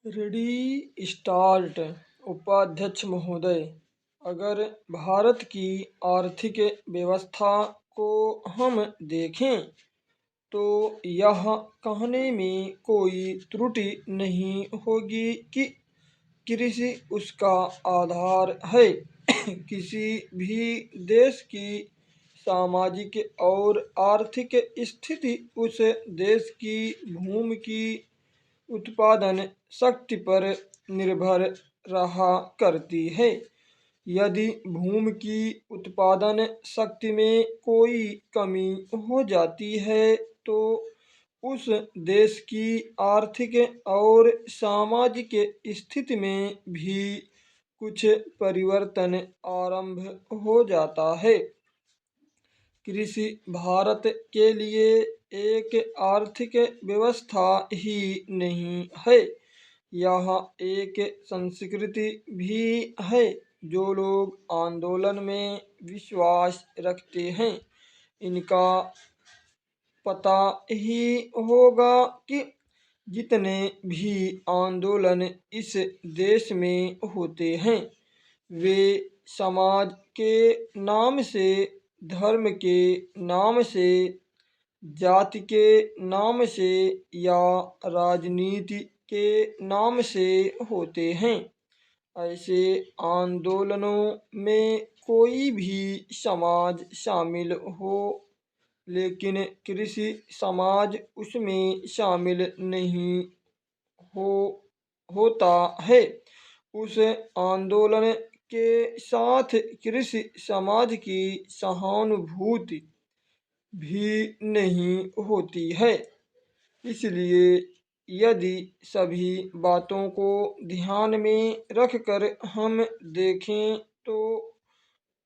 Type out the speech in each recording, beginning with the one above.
Ready start. उपाध्यक्ष महोदय, अगर भारत की आर्थिक व्यवस्था को हम देखें तो यह कहने में कोई त्रुटि नहीं होगी कि कृषि उसका आधार है। किसी भी देश की सामाजिक और आर्थिक स्थिति उस देश की भूमि की उत्पादन शक्ति पर निर्भर रहा करती है। यदि भूमि की उत्पादन शक्ति में कोई कमी हो जाती है तो उस देश की आर्थिक और सामाजिक स्थिति में भी कुछ परिवर्तन आरंभ हो जाता है। कृषि भारत के लिए एक आर्थिक व्यवस्था ही नहीं है, यह एक संस्कृति भी है। जो लोग आंदोलन में विश्वास रखते हैं, इनका पता ही होगा कि जितने भी आंदोलन इस देश में होते हैं, वे समाज के नाम से, धर्म के नाम से, जाति के नाम से या राजनीति के नाम से होते हैं। ऐसे आंदोलनों में कोई भी समाज शामिल हो, लेकिन कृषि समाज उसमें शामिल नहीं हो होता है। उस आंदोलन के साथ कृषि समाज की सहानुभूति भी नहीं होती है। इसलिए यदि सभी बातों को ध्यान में रखकर हम देखें तो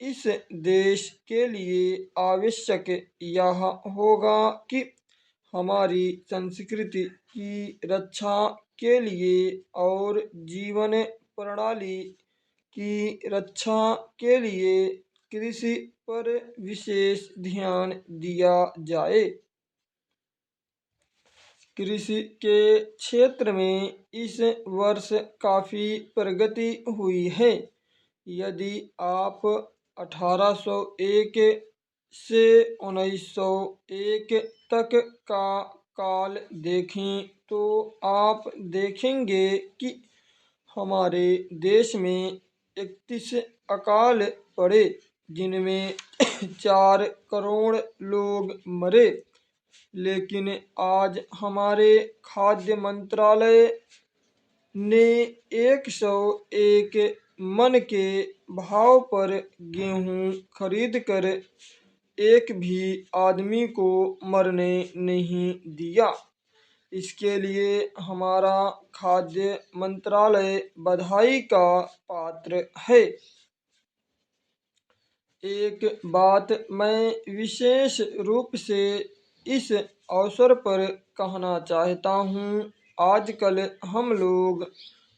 इस देश के लिए आवश्यक यह होगा कि हमारी संस्कृति की रक्षा के लिए और जीवन प्रणाली की रक्षा के लिए कृषि पर विशेष ध्यान दिया जाए। कृषि के क्षेत्र में इस वर्ष काफ़ी प्रगति हुई है। यदि आप 1801 से 1901 तक का काल देखें तो आप देखेंगे कि हमारे देश में 31 अकाल पड़े, जिनमें 4 करोड़ लोग मरे। लेकिन आज हमारे खाद्य मंत्रालय ने 101 मन के भाव पर गेहूं खरीदकर एक भी आदमी को मरने नहीं दिया। इसके लिए हमारा खाद्य मंत्रालय बधाई का पात्र है। एक बात मैं विशेष रूप से इस अवसर पर कहना चाहता हूँ। आजकल हम लोग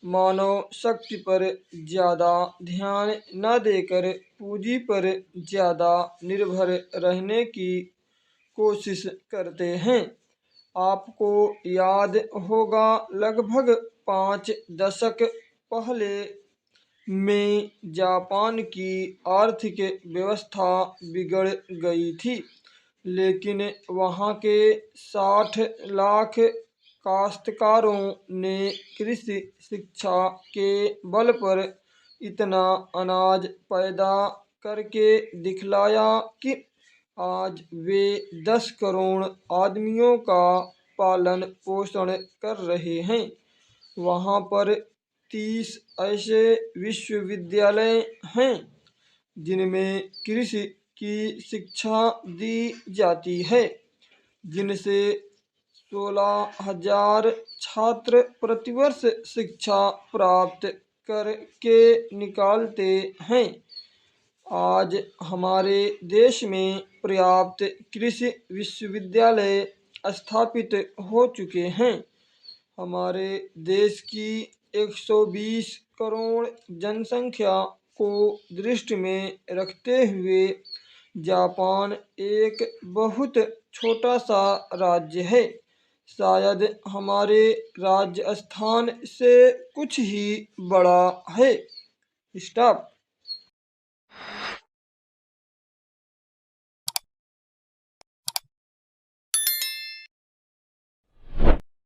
मानव शक्ति पर ज़्यादा ध्यान न देकर पूंजी पर ज़्यादा निर्भर रहने की कोशिश करते हैं। आपको याद होगा, लगभग 5 दशक पहले में जापान की आर्थिक व्यवस्था बिगड़ गई थी, लेकिन वहाँ के 60 लाख काश्तकारों ने कृषि शिक्षा के बल पर इतना अनाज पैदा करके दिखलाया कि आज वे 10 करोड़ आदमियों का पालन पोषण कर रहे हैं। वहाँ पर 30 ऐसे विश्वविद्यालय हैं जिनमें कृषि की शिक्षा दी जाती है, जिनसे 16,000 छात्र प्रतिवर्ष शिक्षा प्राप्त करके निकालते हैं। आज हमारे देश में पर्याप्त कृषि विश्वविद्यालय स्थापित हो चुके हैं। हमारे देश की 120 करोड़ जनसंख्या को दृष्टि में रखते हुए जापान एक बहुत छोटा सा राज्य है, शायद हमारे राजस्थान से कुछ ही बड़ा है। स्टॉप।